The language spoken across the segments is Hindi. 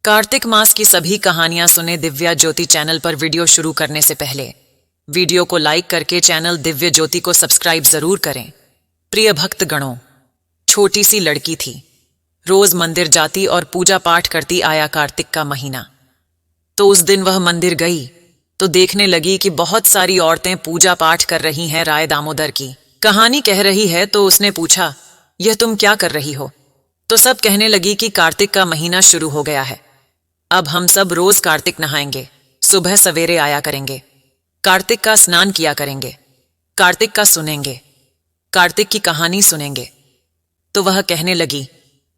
कार्तिक मास की सभी कहानियां सुने दिव्या ज्योति चैनल पर। वीडियो शुरू करने से पहले वीडियो को लाइक करके चैनल दिव्य ज्योति को सब्सक्राइब जरूर करें। प्रिय भक्त गणों, छोटी सी लड़की थी, रोज मंदिर जाती और पूजा पाठ करती। आया कार्तिक का महीना तो उस दिन वह मंदिर गई तो देखने लगी कि बहुत सारी औरतें पूजा पाठ कर रही हैं। राय दामोदर की कहानी कह रही है तो उसने पूछा, यह तुम क्या कर रही हो? तो सब कहने लगी कि कार्तिक का महीना शुरू हो गया है, अब हम सब रोज कार्तिक नहाएंगे, सुबह सवेरे आया करेंगे, कार्तिक का स्नान किया करेंगे, कार्तिक का सुनेंगे, कार्तिक की कहानी सुनेंगे। तो वह कहने लगी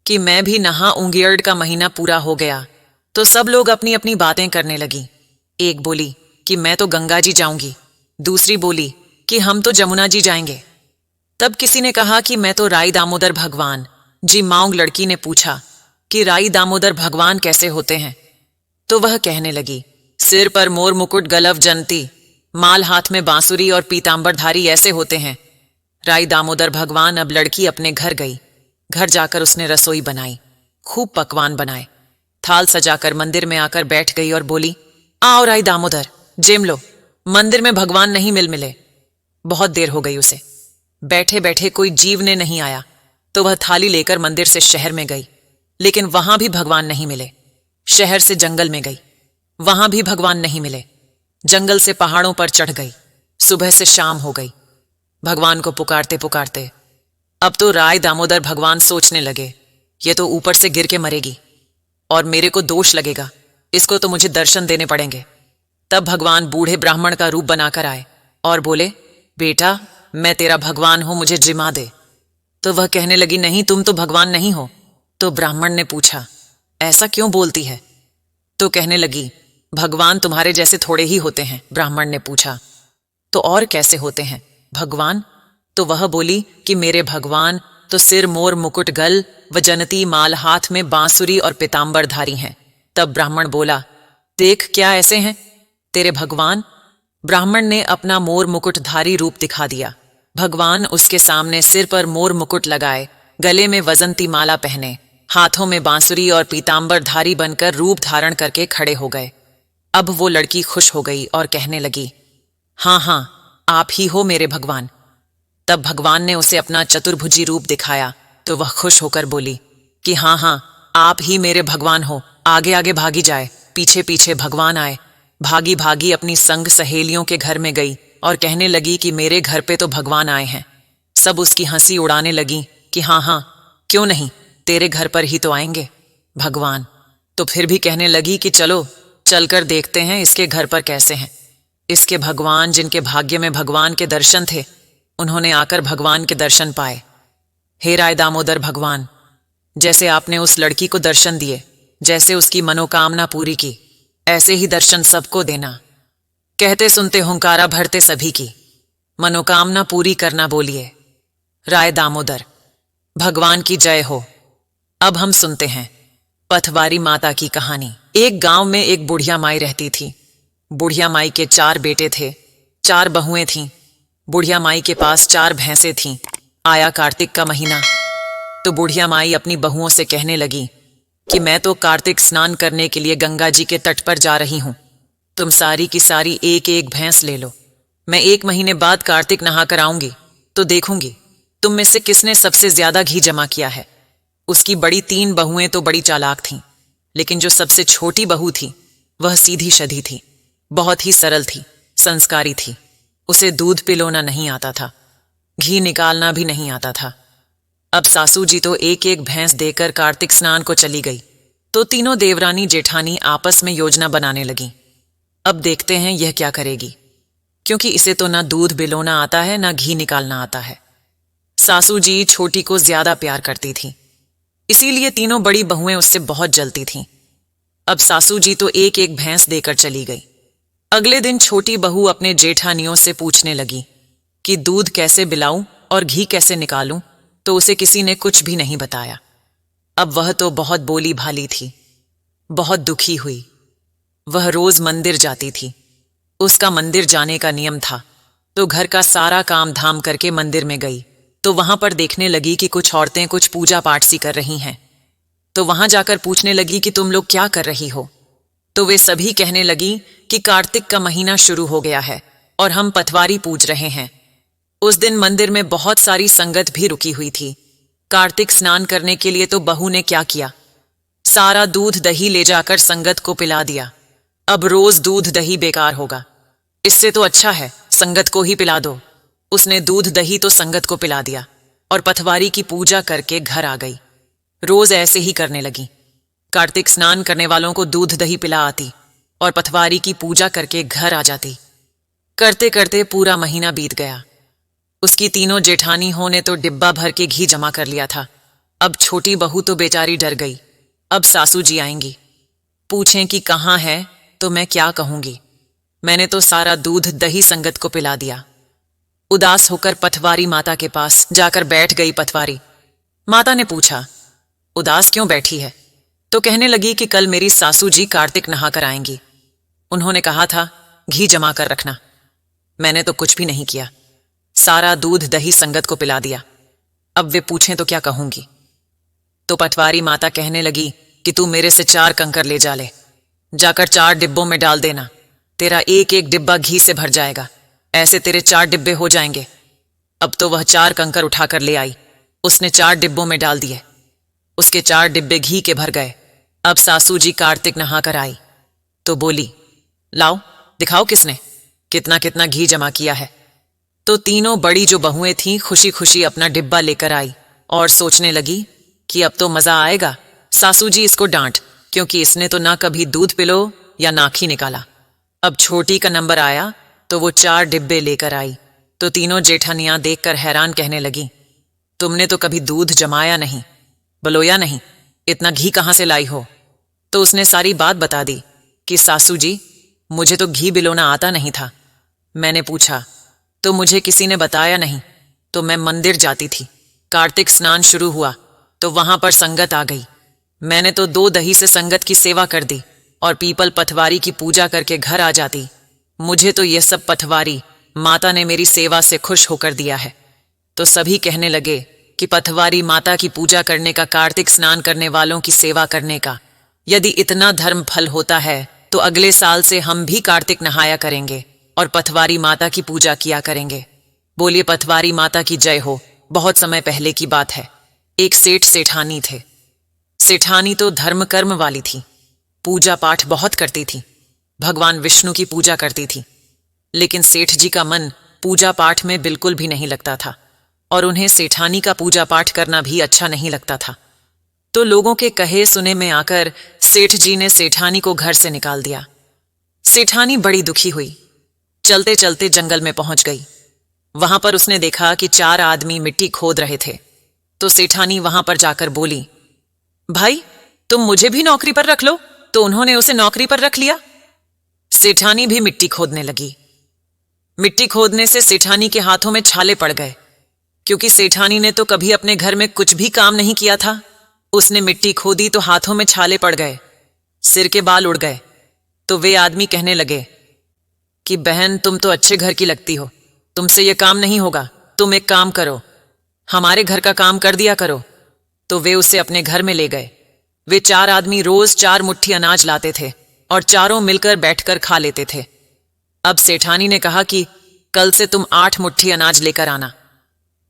कि मैं भी नहाऊंगी। अर्ड का महीना पूरा हो गया तो सब लोग अपनी अपनी बातें करने लगी। एक बोली कि मैं तो गंगा जी जाऊंगी, दूसरी बोली कि हम तो जमुना जी जाएंगे। तब किसी ने कहा कि मैं तो राई दामोदर भगवान जी माऊंग। लड़की ने पूछा कि राई दामोदर भगवान कैसे होते हैं? तो वह कहने लगी, सिर पर मोर मुकुट, गलव जनती, माल हाथ में बांसुरी और पीतांबरधारी ऐसे होते हैं राई दामोदर भगवान। अब लड़की अपने घर गई। घर जाकर उसने रसोई बनाई, खूब पकवान बनाए, थाल सजाकर मंदिर में आकर बैठ गई और बोली, आओ राई दामोदर, जेम लो, मंदिर में भगवान नहीं मिले। बहुत देर हो गई उसे, बैठे बैठे कोई जीव ने नहीं आया तो वह थाली लेकर मंदिर से शहर में गई, लेकिन वहां भी भगवान नहीं मिले। शहर से जंगल में गई, वहां भी भगवान नहीं मिले। जंगल से पहाड़ों पर चढ़ गई, सुबह से शाम हो गई। भगवान को पुकारते पुकारते अब तो राय दामोदर भगवान सोचने लगे, ये तो ऊपर से गिर के मरेगी और मेरे को दोष लगेगा, इसको तो मुझे दर्शन देने पड़ेंगे। तब भगवान बूढ़े ब्राह्मण का रूप बनाकर आए और बोले, बेटा मैं तेरा भगवान हूं, मुझे जिमा दे। तो वह कहने लगी, नहीं तुम तो भगवान नहीं हो। तो ब्राह्मण ने पूछा, ऐसा क्यों बोलती है? तो कहने लगी, भगवान तुम्हारे जैसे थोड़े ही होते हैं। ब्राह्मण ने पूछा, तो और कैसे होते हैं भगवान? तो वह बोली कि मेरे भगवान तो सिर मोर मुकुट गल व जनती, माल हाथ में बांसुरी और पीतांबरधारी हैं। तब ब्राह्मण बोला, देख क्या ऐसे हैं तेरे भगवान? ब्राह्मण ने अपना मोर मुकुटधारी रूप दिखा दिया। भगवान उसके सामने सिर पर मोर मुकुट लगाए, गले में वजंती माला पहने, हाथों में बांसुरी और पीतांबरधारी बनकर रूप धारण करके खड़े हो गए। अब वो लड़की खुश हो गई और कहने लगी, हाँ हाँ आप ही हो मेरे भगवान। तब भगवान ने उसे अपना चतुर्भुजी रूप दिखाया तो वह खुश होकर बोली कि हाँ हाँ आप ही मेरे भगवान हो। आगे आगे भागी जाए, पीछे पीछे भगवान आए। भागी भागी अपनी संग सहेलियों के घर में गई और कहने लगी कि मेरे घर पे तो भगवान आए हैं। सब उसकी हंसी उड़ाने लगी कि हाँ हाँ क्यों नहीं, तेरे घर पर ही तो आएंगे भगवान। तो फिर भी कहने लगी कि चलो चलकर देखते हैं इसके घर पर कैसे हैं। इसके भगवान, जिनके भाग्य में भगवान के दर्शन थे, उन्होंने आकर भगवान के दर्शन पाए। हे राय दामोदर भगवान, जैसे आपने उस लड़की को दर्शन दिए, जैसे उसकी मनोकामना पूरी की, ऐसे ही दर्शन सबको देना। कहते सुनते हुंकारा भरते सभी की, मनोकामना पूरी करना बोलिए। राय दामोदर भगवान की जय हो। अब हम सुनते हैं पथवारी माता की कहानी। एक गांव में एक बुढ़िया माई रहती थी। बुढ़िया माई के 4 बेटे थे, 4 बहुएं थीं। बुढ़िया माई के पास 4 भैंसें थीं। आया कार्तिक का महीना तो बुढ़िया माई अपनी बहुओं से कहने लगी कि मैं तो कार्तिक स्नान करने के लिए गंगा जी के तट पर जा रही हूं। तुम सारी की सारी एक एक भैंस ले लो। मैं 1 महीने बाद कार्तिक नहाकर आऊंगी तो देखूंगी तुम में से किसने सबसे ज्यादा घी जमा किया है। उसकी बड़ी 3 बहुएं तो बड़ी चालाक थीं, लेकिन जो सबसे छोटी बहू थी वह सीधी शधी थी, बहुत ही सरल थी, संस्कारी थी। उसे दूध पिलोना नहीं आता था, घी निकालना भी नहीं आता था। अब सासू जी तो एक एक भैंस देकर कार्तिक स्नान को चली गई तो तीनों देवरानी जेठानी आपस में योजना बनाने लगी। अब देखते हैं यह क्या करेगी, क्योंकि इसे तो ना दूध बिलोना आता है ना घी निकालना आता है। सासू जी छोटी को ज्यादा प्यार करती थी, इसीलिए तीनों बड़ी बहुएं उससे बहुत जलती थीं। अब सासू जी तो एक एक भैंस देकर चली गई। अगले दिन छोटी बहू अपने जेठानियों से पूछने लगी कि दूध कैसे बिलाऊं और घी कैसे निकालूं, तो उसे किसी ने कुछ भी नहीं बताया। अब वह तो बहुत बोली भाली थी, बहुत दुखी हुई। वह रोज मंदिर जाती थी, उसका मंदिर जाने का नियम था, तो घर का सारा काम धाम करके मंदिर में गई तो वहां पर देखने लगी कि कुछ औरतें कुछ पूजा पाठ सी कर रही हैं। तो वहां जाकर पूछने लगी कि तुम लोग क्या कर रही हो। तो वे सभी कहने लगी कि कार्तिक का महीना शुरू हो गया है और हम पटवारी पूज रहे हैं। उस दिन मंदिर में बहुत सारी संगत भी रुकी हुई थी। कार्तिक स्नान करने के लिए तो बहू ने क्या किया, सारा दूध दही ले जाकर संगत को पिला दिया। अब रोज दूध दही बेकार होगा, इससे तो अच्छा है संगत को ही पिला दो। उसने दूध दही तो संगत को पिला दिया और पटवारी की पूजा करके घर आ गई। रोज ऐसे ही करने लगी। कार्तिक स्नान करने वालों को दूध दही पिला आती और पटवारी की पूजा करके घर आ जाती। करते करते पूरा महीना बीत गया। उसकी तीनों जेठानियों ने तो डिब्बा भर के घी जमा कर लिया था। अब छोटी बहू तो बेचारी डर गई, अब सासू जी आएंगी, पूछें कि कहाँ है तो मैं क्या कहूंगी। मैंने तो सारा दूध दही संगत को पिला दिया। उदास होकर पटवारी माता के पास जाकर बैठ गई। पटवारी माता ने पूछा, उदास क्यों बैठी है? तो कहने लगी कि कल मेरी सासू जी कार्तिक नहाकर आएंगी। उन्होंने कहा था घी जमा कर रखना। मैंने तो कुछ भी नहीं किया, सारा दूध दही संगत को पिला दिया। अब वे पूछें तो क्या कहूंगी। तो पटवारी माता कहने लगी कि तू मेरे से 4 कंकर ले जा ले, जाकर 4 डिब्बों में डाल देना, तेरा एक एक डिब्बा घी से भर जाएगा, ऐसे तेरे 4 डिब्बे हो जाएंगे। अब तो वह 4 कंकर उठाकर ले आई। उसने 4 डिब्बों में डाल दिए। उसके 4 डिब्बे घी के भर गए। अब सासू जी कार्तिक नहाकर आई तो बोली, लाओ दिखाओ किसने कितना कितना घी जमा किया है। तो तीनों बड़ी जो बहुएं थीं खुशी खुशी अपना डिब्बा लेकर आई और सोचने लगी कि अब तो मजा आएगा। सासू जी इसको डांट, क्योंकि इसने तो ना कभी दूध पिलो या नाक ही निकाला। अब छोटी का नंबर आया तो वो 4 डिब्बे लेकर आई। तो तीनों जेठानियां देखकर हैरान कहने लगी, तुमने तो कभी दूध जमाया नहीं, बलोया नहीं, इतना घी कहां से लाई हो। तो उसने सारी बात बता दी कि सासू जी मुझे तो घी बिलोना आता नहीं था। मैंने पूछा तो मुझे किसी ने बताया नहीं, तो मैं मंदिर जाती थी। कार्तिक स्नान शुरू हुआ तो वहां पर संगत आ गई। मैंने तो 2 दही से संगत की सेवा कर दी और पीपल पटवारी की पूजा करके घर आ जाती। मुझे तो ये सब पटवारी माता ने मेरी सेवा से खुश होकर दिया है। तो सभी कहने लगे कि पटवारी माता की पूजा करने का, कार्तिक स्नान करने वालों की सेवा करने का यदि इतना धर्म फल होता है तो अगले साल से हम भी कार्तिक नहाया करेंगे और पटवारी माता की पूजा किया करेंगे। बोलिए पटवारी माता की जय हो। बहुत समय पहले की बात है। एक सेठ सेठानी थे। सेठानी तो धर्म कर्म वाली थी, पूजा पाठ बहुत करती थी, भगवान विष्णु की पूजा करती थी। लेकिन सेठ जी का मन पूजा पाठ में बिल्कुल भी नहीं लगता था और उन्हें सेठानी का पूजा पाठ करना भी अच्छा नहीं लगता था। तो लोगों के कहे सुने में आकर सेठ जी ने सेठानी को घर से निकाल दिया। सेठानी बड़ी दुखी हुई। चलते चलते जंगल में पहुंच गई। वहां पर उसने देखा कि 4 आदमी मिट्टी खोद रहे थे। तो सेठानी वहां पर जाकर बोली, भाई तुम मुझे भी नौकरी पर रख लो। तो उन्होंने उसे नौकरी पर रख लिया। सेठानी भी मिट्टी खोदने लगी। मिट्टी खोदने से सेठानी के हाथों में छाले पड़ गए, क्योंकि सेठानी ने तो कभी अपने घर में कुछ भी काम नहीं किया था। उसने मिट्टी खोदी तो हाथों में छाले पड़ गए, सिर के बाल उड़ गए। तो वे आदमी कहने लगे कि बहन तुम तो अच्छे घर की लगती हो, तुमसे ये काम नहीं होगा, तुम एक काम करो, हमारे घर का काम कर दिया करो। तो वे उसे अपने घर में ले गए। वे 4 आदमी रोज 4 मुट्ठी अनाज लाते थे और चारों मिलकर बैठकर खा लेते थे। अब सेठानी ने कहा कि कल से तुम 8 मुट्ठी अनाज लेकर आना।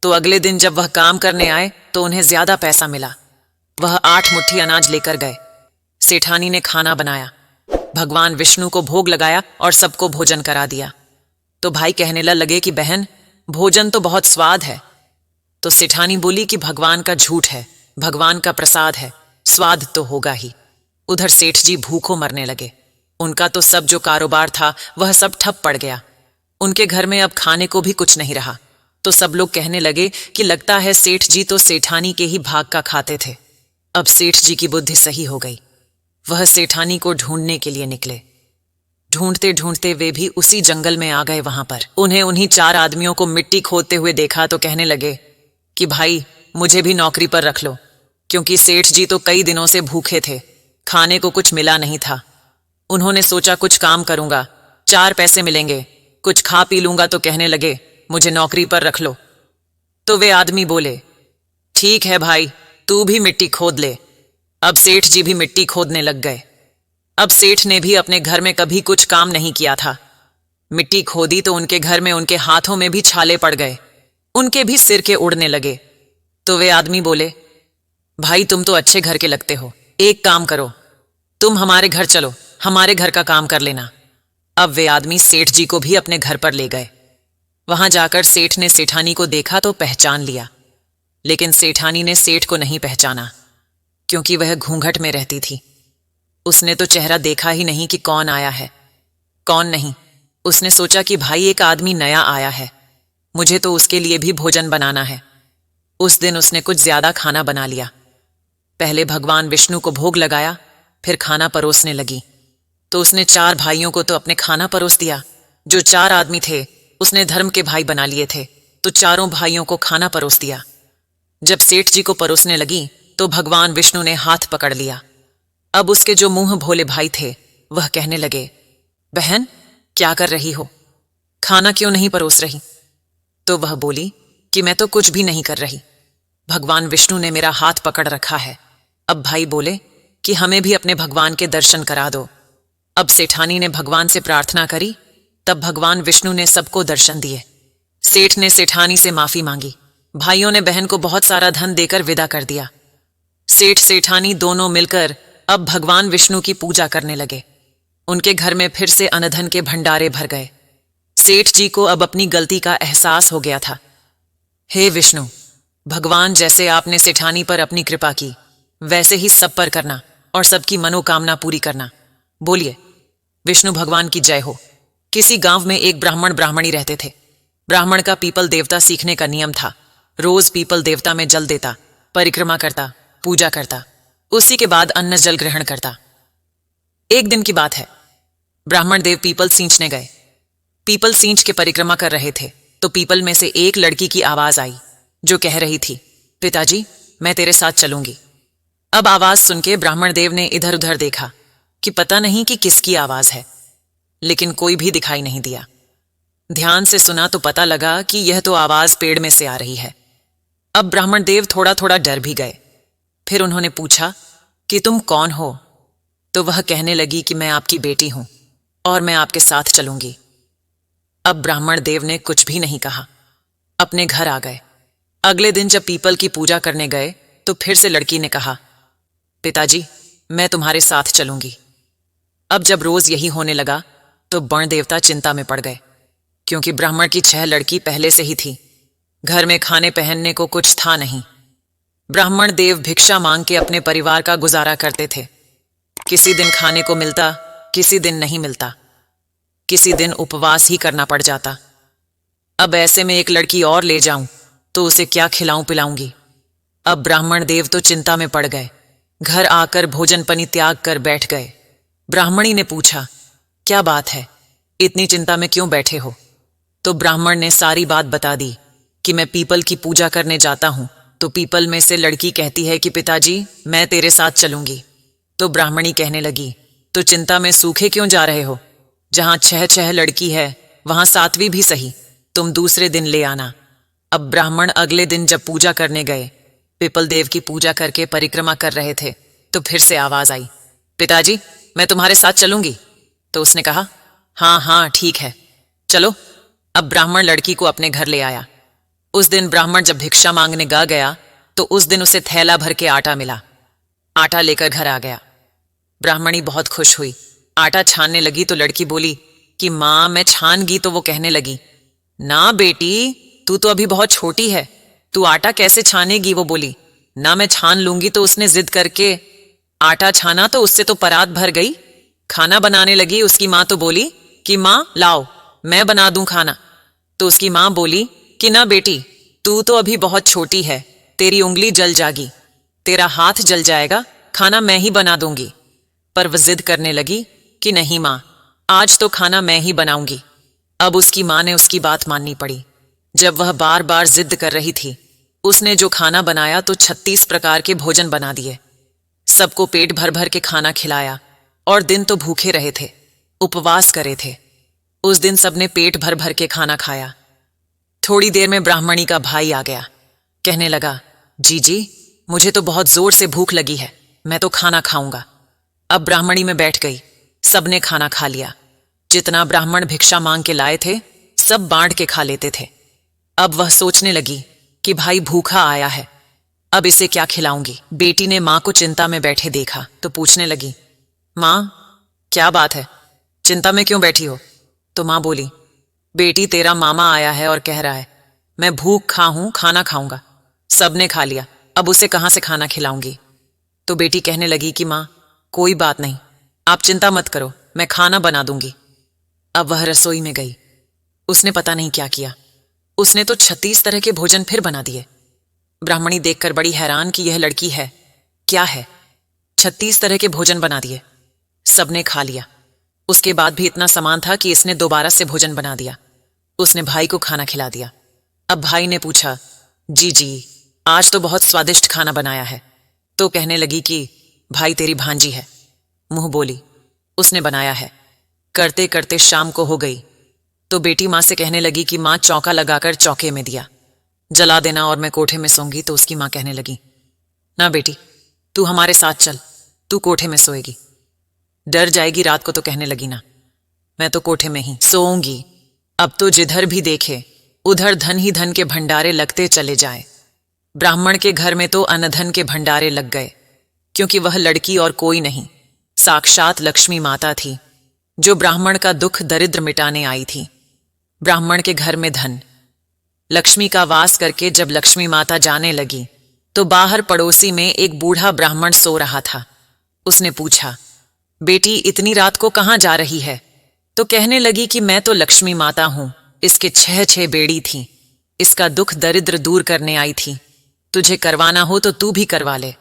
तो अगले दिन जब वह काम करने आए तो उन्हें ज्यादा पैसा मिला। वह 8 मुट्ठी अनाज लेकर गए। सेठानी ने खाना बनाया, भगवान विष्णु को भोग लगाया और सबको भोजन करा दिया। तो भाई कहने लगे कि बहन भोजन तो बहुत स्वाद है। तो सेठानी बोली कि भगवान का झूठ है, भगवान का प्रसाद है, स्वाद तो होगा ही। उधर सेठ जी भूखों मरने लगे। उनका तो सब जो कारोबार था वह सब ठप पड़ गया। उनके घर में अब खाने को भी कुछ नहीं रहा। तो सब लोग कहने लगे कि लगता है सेठ जी तो सेठानी के ही भाग का खाते थे। अब सेठ जी की बुद्धि सही हो गई। वह सेठानी को ढूंढने के लिए निकले। ढूंढते ढूंढते वे भी उसी जंगल में आ गए। वहां पर उन्हें उन्हीं 4 आदमियों को मिट्टी खोदते हुए देखा तो कहने लगे कि भाई मुझे भी नौकरी पर रख लो, क्योंकि सेठ जी तो कई दिनों से भूखे थे, खाने को कुछ मिला नहीं था। उन्होंने सोचा कुछ काम करूंगा, 4 पैसे मिलेंगे, कुछ खा पी लूंगा। तो कहने लगे मुझे नौकरी पर रख लो। तो वे आदमी बोले ठीक है भाई, तू भी मिट्टी खोद ले, अब सेठ जी भी मिट्टी खोदने लग गए। अब सेठ ने भी अपने घर में कभी कुछ काम नहीं किया था। मिट्टी खोदी तो उनके घर में उनके हाथों में भी छाले पड़ गए, उनके भी सिर के उड़ने लगे। तो वे आदमी बोले, भाई तुम तो अच्छे घर के लगते हो, एक काम करो, तुम हमारे घर चलो, हमारे घर का काम कर लेना। अब वे आदमी सेठ जी को भी अपने घर पर ले गए। वहां जाकर सेठ ने सेठानी को देखा तो पहचान लिया, लेकिन सेठानी ने सेठ को नहीं पहचाना, क्योंकि वह घूंघट में रहती थी। उसने तो चेहरा देखा ही नहीं कि कौन आया है कौन नहीं। उसने सोचा कि भाई एक आदमी नया आया है, मुझे तो उसके लिए भी भोजन बनाना है। उस दिन उसने कुछ ज्यादा खाना बना लिया। पहले भगवान विष्णु को भोग लगाया, फिर खाना परोसने लगी। तो उसने 4 भाइयों को तो अपने खाना परोस दिया। जो 4 आदमी थे उसने धर्म के भाई बना लिए थे, तो चारों भाइयों को खाना परोस दिया। जब सेठ जी को परोसने लगी तो भगवान विष्णु ने हाथ पकड़ लिया। अब उसके जो मुंह भोले भाई थे वह कहने लगे, बहन क्या कर रही हो, खाना क्यों नहीं परोस रही? तो वह बोली कि मैं तो कुछ भी नहीं कर रही, भगवान विष्णु ने मेरा हाथ पकड़ रखा है। अब भाई बोले कि हमें भी अपने भगवान के दर्शन करा दो। अब सेठानी ने भगवान से प्रार्थना करी, तब भगवान विष्णु ने सबको दर्शन दिए। सेठ ने सेठानी से माफी मांगी। भाइयों ने बहन को बहुत सारा धन देकर विदा कर दिया। सेठ सेठानी दोनों मिलकर अब भगवान विष्णु की पूजा करने लगे। उनके घर में फिर से अनधन के भंडारे भर गए। सेठ जी को अब अपनी गलती का एहसास हो गया था। हे विष्णु, भगवान जैसे आपने सेठानी पर अपनी कृपा की, वैसे ही सब पर करना और सबकी मनोकामना पूरी करना। बोलिए विष्णु भगवान की जय हो। किसी गांव में एक ब्राह्मण ब्राह्मणी रहते थे। ब्राह्मण का पीपल देवता सीखने का नियम था। रोज पीपल देवता में जल देता, परिक्रमा करता, पूजा करता, उसी के बाद अन्न जल ग्रहण करता। एक दिन की बात है, ब्राह्मण देव पीपल सींचने गए। पीपल सींच के परिक्रमा कर रहे थे तो पीपल में से एक लड़की की आवाज आई जो कह रही थी, पिताजी मैं तेरे साथ चलूंगी। अब आवाज सुन के ब्राह्मण देव ने इधर उधर देखा कि पता नहीं कि किसकी आवाज है, लेकिन कोई भी दिखाई नहीं दिया। ध्यान से सुना तो पता लगा कि यह तो आवाज पेड़ में से आ रही है। अब ब्राह्मण देव थोड़ा थोड़ा डर भी गए। फिर उन्होंने पूछा कि तुम कौन हो? तो वह कहने लगी कि मैं आपकी बेटी हूं और मैं आपके साथ चलूंगी। अब ब्राह्मण देव ने कुछ भी नहीं कहा, अपने घर आ गए। अगले दिन जब पीपल की पूजा करने गए तो फिर से लड़की ने कहा, पिताजी मैं तुम्हारे साथ चलूंगी। अब जब रोज यही होने लगा तो बण देवता चिंता में पड़ गए, क्योंकि ब्राह्मण की 6 लड़की पहले से ही थी। घर में खाने पहनने को कुछ था नहीं। ब्राह्मण देव भिक्षा मांग के अपने परिवार का गुजारा करते थे। किसी दिन खाने को मिलता, किसी दिन नहीं मिलता, किसी दिन उपवास ही करना पड़ जाता। अब ऐसे में एक लड़की और ले जाऊं तो उसे क्या खिलाऊं पिलाऊंगी? अब ब्राह्मण देव तो चिंता में पड़ गए। घर आकर भोजन पानी त्याग कर बैठ गए। ब्राह्मणी ने पूछा, क्या बात है, इतनी चिंता में क्यों बैठे हो? तो ब्राह्मण ने सारी बात बता दी कि मैं पीपल की पूजा करने जाता हूं तो पीपल में से लड़की कहती है कि पिताजी मैं तेरे साथ चलूंगी। तो ब्राह्मणी कहने लगी, तो चिंता में सूखे क्यों जा रहे हो? जहां 6 लड़की है वहां 7वीं भी सही, तुम दूसरे दिन ले आना। अब ब्राह्मण अगले दिन जब पूजा करने गए, पीपल देव की पूजा करके परिक्रमा कर रहे थे, तो फिर से आवाज आई, पिताजी मैं तुम्हारे साथ चलूंगी। तो उसने कहा, हाँ हाँ ठीक है चलो। अब ब्राह्मण लड़की को अपने घर ले आया। उस दिन ब्राह्मण जब भिक्षा मांगने गया तो उस दिन उसे थैला भर के आटा मिला। आटा लेकर घर आ गया। ब्राह्मणी बहुत खुश हुई। आटा छानने लगी तो लड़की बोली कि माँ मैं छानगी। तो वो कहने लगी, ना बेटी तू तो अभी बहुत छोटी है, तू आटा कैसे छानेगी? वो बोली, ना मैं छान लूंगी। तो उसने जिद करके आटा छाना तो उससे तो परात भर गई। खाना बनाने लगी। उसकी माँ तो बोली कि माँ लाओ मैं बना दूं खाना। तो उसकी माँ बोली कि ना बेटी तू तो अभी बहुत छोटी है, तेरी उंगली जल जाएगी, तेरा हाथ जल जाएगा, खाना मैं ही बना दूंगी। पर वह जिद करने लगी कि नहीं माँ आज तो खाना मैं ही बनाऊंगी। अब उसकी माँ ने उसकी बात माननी पड़ी। जब वह बार बार जिद कर रही थी, उसने जो खाना बनाया तो 36 प्रकार के भोजन बना दिए। सबको पेट भर भर के खाना खिलाया और दिन तो भूखे रहे थे, उपवास करे थे। उस दिन सबने पेट भर भर के खाना खाया। थोड़ी देर में ब्राह्मणी का भाई आ गया। कहने लगा, जी मुझे तो बहुत जोर से भूख लगी है, मैं तो खाना खाऊंगा। अब ब्राह्मणी में बैठ गई। सबने खाना खा लिया। जितना ब्राह्मण भिक्षा मांग के लाए थे सब बांट के खा लेते थे। अब वह सोचने लगी कि भाई भूखा आया है, अब इसे क्या खिलाऊंगी। बेटी ने मां को चिंता में बैठे देखा तो पूछने लगी, मां क्या बात है, चिंता में क्यों बैठी हो? तो मां बोली, बेटी तेरा मामा आया है और कह रहा है मैं भूख खा हूं, खाना खाऊंगा। सबने खा लिया, अब उसे कहां से खाना खिलाऊंगी। तो बेटी कहने लगी कि मां कोई बात नहीं, आप चिंता मत करो, मैं खाना बना दूंगी। अब वह रसोई में गई। उसने पता नहीं क्या किया, उसने तो 36 तरह के भोजन फिर बना दिए। ब्राह्मणी देखकर बड़ी हैरान कि यह लड़की है क्या है, 36 तरह के भोजन बना दिए। सबने खा लिया। उसके बाद भी इतना सामान था कि इसने दोबारा से भोजन बना दिया। उसने भाई को खाना खिला दिया। अब भाई ने पूछा, जी जी आज तो बहुत स्वादिष्ट खाना बनाया है। तो कहने लगी कि भाई तेरी भांजी है। मुंह बोली, उसने बनाया है। करते करते शाम को हो गई तो बेटी मां से कहने लगी कि मां चौका लगाकर चौके में दिया जला देना और मैं कोठे में सोऊंगी। तो उसकी मां कहने लगी, ना बेटी तू हमारे साथ चल, तू कोठे में सोएगी, डर जाएगी रात को। तो कहने लगी, ना मैं तो कोठे में ही सोऊंगी। अब तो जिधर भी देखे उधर धन ही धन के भंडारे लगते चले जाए। ब्राह्मण के घर में तो अनधन के भंडारे लग गए, क्योंकि वह लड़की और कोई नहीं साक्षात लक्ष्मी माता थी, जो ब्राह्मण का दुख दरिद्र मिटाने आई थी। ब्राह्मण के घर में धन लक्ष्मी का वास करके जब लक्ष्मी माता जाने लगी तो बाहर पड़ोसी में एक बूढ़ा ब्राह्मण सो रहा था। उसने पूछा, बेटी इतनी रात को कहां जा रही है? तो कहने लगी कि मैं तो लक्ष्मी माता हूं, इसके 6 बेड़ी थी, इसका दुख दरिद्र दूर करने आई थी, तुझे करवाना हो तो तू भी करवा ले।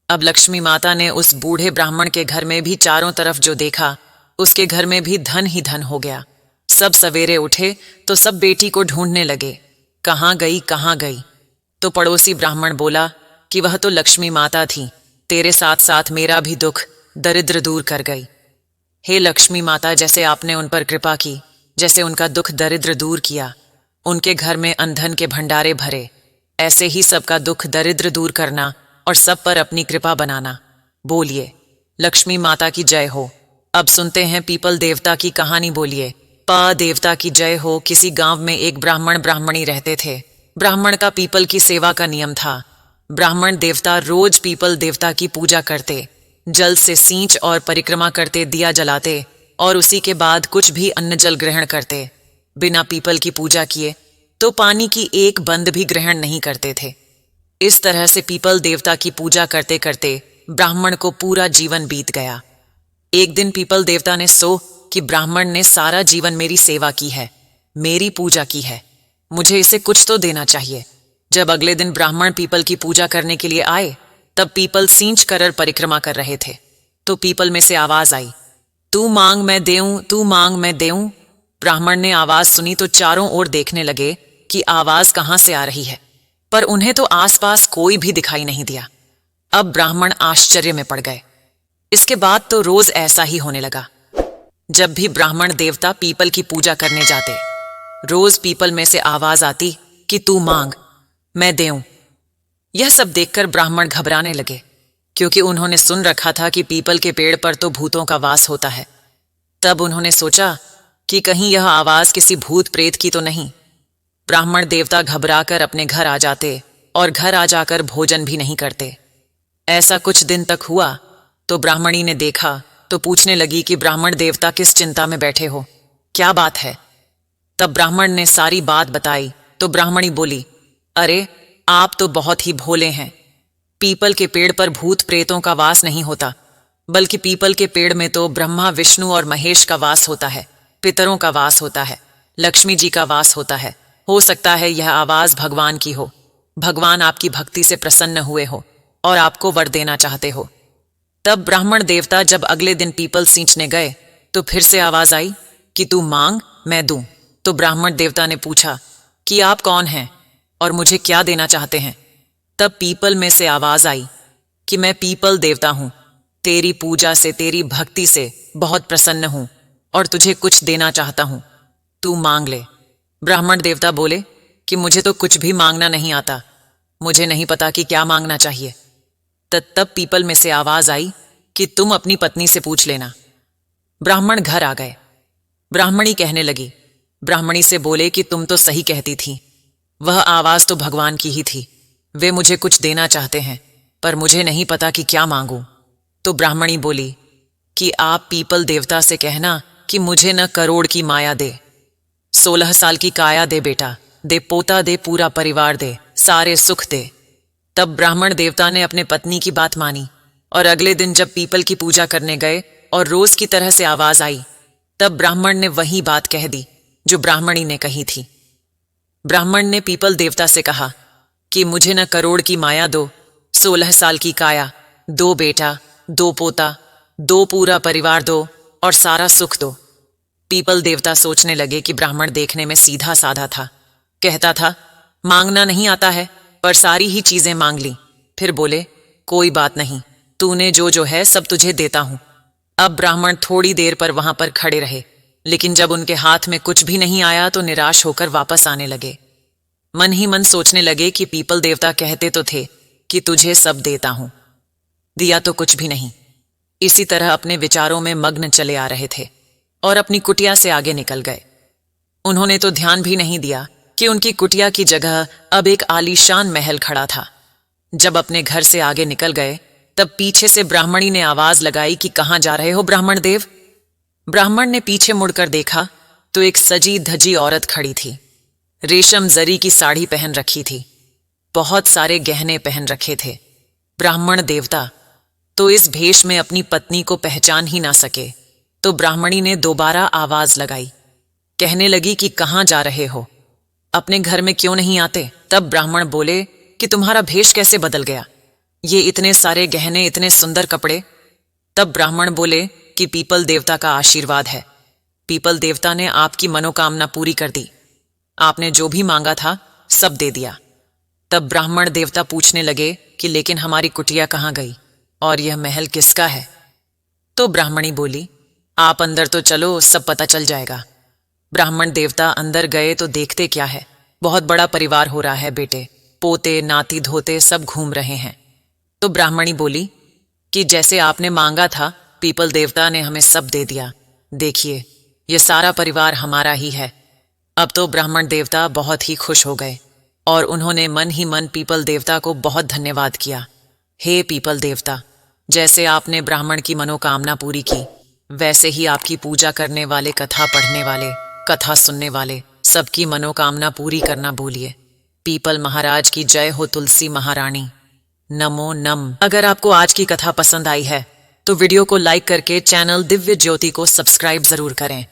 अब लक्ष्मी माता ने उस बूढ़े ब्राह्मण के घर में भी चारों तरफ जो देखा, उसके घर में भी धन ही धन हो गया। सब सवेरे उठे तो सब बेटी को ढूंढने लगे, कहां गई कहां गई। तो पड़ोसी ब्राह्मण बोला कि वह तो लक्ष्मी माता थी, तेरे साथ साथ मेरा भी दुख दरिद्र दूर कर गई। हे लक्ष्मी माता, जैसे आपने उन पर कृपा की, जैसे उनका दुख दरिद्र दूर किया, उनके घर में अनधन के भंडारे भरे, ऐसे ही सबका दुख दरिद्र दूर करना और सब पर अपनी कृपा बनाना। बोलिए लक्ष्मी माता की जय हो। अब सुनते हैं पीपल देवता की कहानी। बोलिए पा देवता की जय हो। किसी गांव में एक ब्राह्मण ब्राह्मणी रहते थे। ब्राह्मण का पीपल की सेवा का नियम था। ब्राह्मण देवता रोज पीपल देवता की पूजा करते, जल से सींच और परिक्रमा करते, दिया जलाते और उसी के बाद कुछ भी अन्न जल ग्रहण करते। बिना पीपल की पूजा किए तो पानी की एक बंद भी ग्रहण नहीं करते थे। इस तरह से पीपल देवता की पूजा करते करते ब्राह्मण को पूरा जीवन बीत गया। एक दिन पीपल देवता ने सो कि ब्राह्मण ने सारा जीवन मेरी सेवा की है, मेरी पूजा की है, मुझे इसे कुछ तो देना चाहिए। जब अगले दिन ब्राह्मण पीपल की पूजा करने के लिए आए तब पीपल सींच कर परिक्रमा कर रहे थे। तो पीपल में से आवाज आई, तू मांग मैं देऊं, तू मांग मैं देऊं। ब्राह्मण ने आवाज सुनी तो चारों ओर देखने लगे कि आवाज कहां से आ रही है, पर उन्हें तो आसपास कोई भी दिखाई नहीं दिया। अब ब्राह्मण आश्चर्य में पड़ गए। इसके बाद तो रोज ऐसा ही होने लगा। जब भी ब्राह्मण देवता पीपल की पूजा करने जाते, रोज पीपल में से आवाज आती कि तू मांग मैं देऊं। यह सब देखकर ब्राह्मण घबराने लगे, क्योंकि उन्होंने सुन रखा था कि पीपल के पेड़ पर तो भूतों का वास होता है। तब उन्होंने सोचा कि कहीं यह आवाज किसी भूत प्रेत की तो नहीं। ब्राह्मण देवता घबराकर अपने घर आ जाते और घर आ जाकर भोजन भी नहीं करते। ऐसा कुछ दिन तक हुआ तो ब्राह्मणी ने देखा तो पूछने लगी कि ब्राह्मण देवता किस चिंता में बैठे हो, क्या बात है? तब ब्राह्मण ने सारी बात बताई तो ब्राह्मणी बोली, अरे आप तो बहुत ही भोले हैं। पीपल के पेड़ पर भूत प्रेतों का वास नहीं होता, बल्कि पीपल के पेड़ में तो ब्रह्मा विष्णु और महेश का वास होता है, पितरों का वास होता है, लक्ष्मी जी का वास होता है। हो सकता है यह आवाज भगवान की हो। भगवान आपकी भक्ति से प्रसन्न हुए हो और आपको वर देना चाहते हो। तब ब्राह्मण देवता जब अगले दिन पीपल सींचने गए तो फिर से आवाज आई कि तू मांग मैं दूं। तो ब्राह्मण देवता ने पूछा कि आप कौन हैं और मुझे क्या देना चाहते हैं? तब पीपल में से आवाज आई कि मैं पीपल देवता हूं, तेरी पूजा से, तेरी भक्ति से बहुत प्रसन्न हूं और तुझे कुछ देना चाहता हूं, तू मांग ले। ब्राह्मण देवता बोले कि मुझे तो कुछ भी मांगना नहीं आता, मुझे नहीं पता कि क्या मांगना चाहिए। तब पीपल में से आवाज आई कि तुम अपनी पत्नी से पूछ लेना। ब्राह्मण घर आ गए। ब्राह्मणी कहने लगी। ब्राह्मणी से बोले कि तुम तो सही कहती थी, वह आवाज तो भगवान की ही थी। वे मुझे कुछ देना चाहते हैं, पर मुझे नहीं पता कि क्या मांगूं। तो ब्राह्मणी बोली कि आप पीपल देवता से कहना कि मुझे न करोड़ की माया दे, 16 साल की काया दे बेटा, दे पोता दे, पूरा परिवार दे, सारे सुख दे। तब ब्राह्मण देवता ने अपने पत्नी की बात मानी और अगले दिन जब पीपल की पूजा करने गए और रोज की तरह से आवाज आई, तब ब्राह्मण ने वही बात कह दी जो ब्राह्मणी ने कही थी। ब्राह्मण ने पीपल देवता से कहा कि मुझे न करोड़ की माया दो, 16 साल की काया, 2 बेटा, 2 पोता, 2 पूरा परिवार दो और सारा सुख दो। पीपल देवता सोचने लगे कि ब्राह्मण देखने में सीधा साधा था, कहता था मांगना नहीं आता है, पर सारी ही चीजें मांग ली। फिर बोले कोई बात नहीं, तूने जो है सब तुझे देता हूं। अब ब्राह्मण थोड़ी देर पर वहां पर खड़े रहे, लेकिन जब उनके हाथ में कुछ भी नहीं आया तो निराश होकर वापस आने लगे। मन ही मन सोचने लगे कि पीपल देवता कहते तो थे कि तुझे सब देता हूं, दिया तो कुछ भी नहीं। इसी तरह अपने विचारों में मग्न चले आ रहे थे और अपनी कुटिया से आगे निकल गए। उन्होंने तो ध्यान भी नहीं दिया कि उनकी कुटिया की जगह अब एक आलीशान महल खड़ा था। जब अपने घर से आगे निकल गए तब पीछे से ब्राह्मणी ने आवाज लगाई कि कहां जा रहे हो ब्राह्मण देव। ब्राह्मण ने पीछे मुड़कर देखा तो एक सजी धजी औरत खड़ी थी। रेशम जरी की साड़ी पहन रखी थी, बहुत सारे गहने पहन रखे थे। ब्राह्मण देवता तो इस भेष में अपनी पत्नी को पहचान ही ना सके, तो ब्राह्मणी ने दोबारा आवाज लगाई, कहने लगी कि कहां जा रहे हो, अपने घर में क्यों नहीं आते। तब ब्राह्मण बोले कि तुम्हारा भेष कैसे बदल गया, ये इतने सारे गहने, इतने सुंदर कपड़े। तब ब्राह्मण बोले कि पीपल देवता का आशीर्वाद है, पीपल देवता ने आपकी मनोकामना पूरी कर दी, आपने जो भी मांगा था सब दे दिया। तब ब्राह्मण देवता पूछने लगे कि लेकिन हमारी कुटिया कहाँ गई और यह महल किसका है। तो ब्राह्मणी बोली आप अंदर तो चलो, सब पता चल जाएगा। ब्राह्मण देवता अंदर गए तो देखते क्या है, बहुत बड़ा परिवार हो रहा है, बेटे पोते नाती धोते सब घूम रहे हैं। तो ब्राह्मणी बोली कि जैसे आपने मांगा था पीपल देवता ने हमें सब दे दिया, देखिए ये सारा परिवार हमारा ही है। अब तो ब्राह्मण देवता बहुत ही खुश हो गए और उन्होंने मन ही मन पीपल देवता को बहुत धन्यवाद किया। हे पीपल देवता, जैसे आपने ब्राह्मण की मनोकामना पूरी की, वैसे ही आपकी पूजा करने वाले, कथा पढ़ने वाले, कथा सुनने वाले सबकी मनोकामना पूरी करना भूलिए। पीपल महाराज की जय हो, तुलसी महारानी नमो नम। अगर आपको आज की कथा पसंद आई है तो वीडियो को लाइक करके चैनल दिव्य ज्योति को सब्सक्राइब जरूर करें।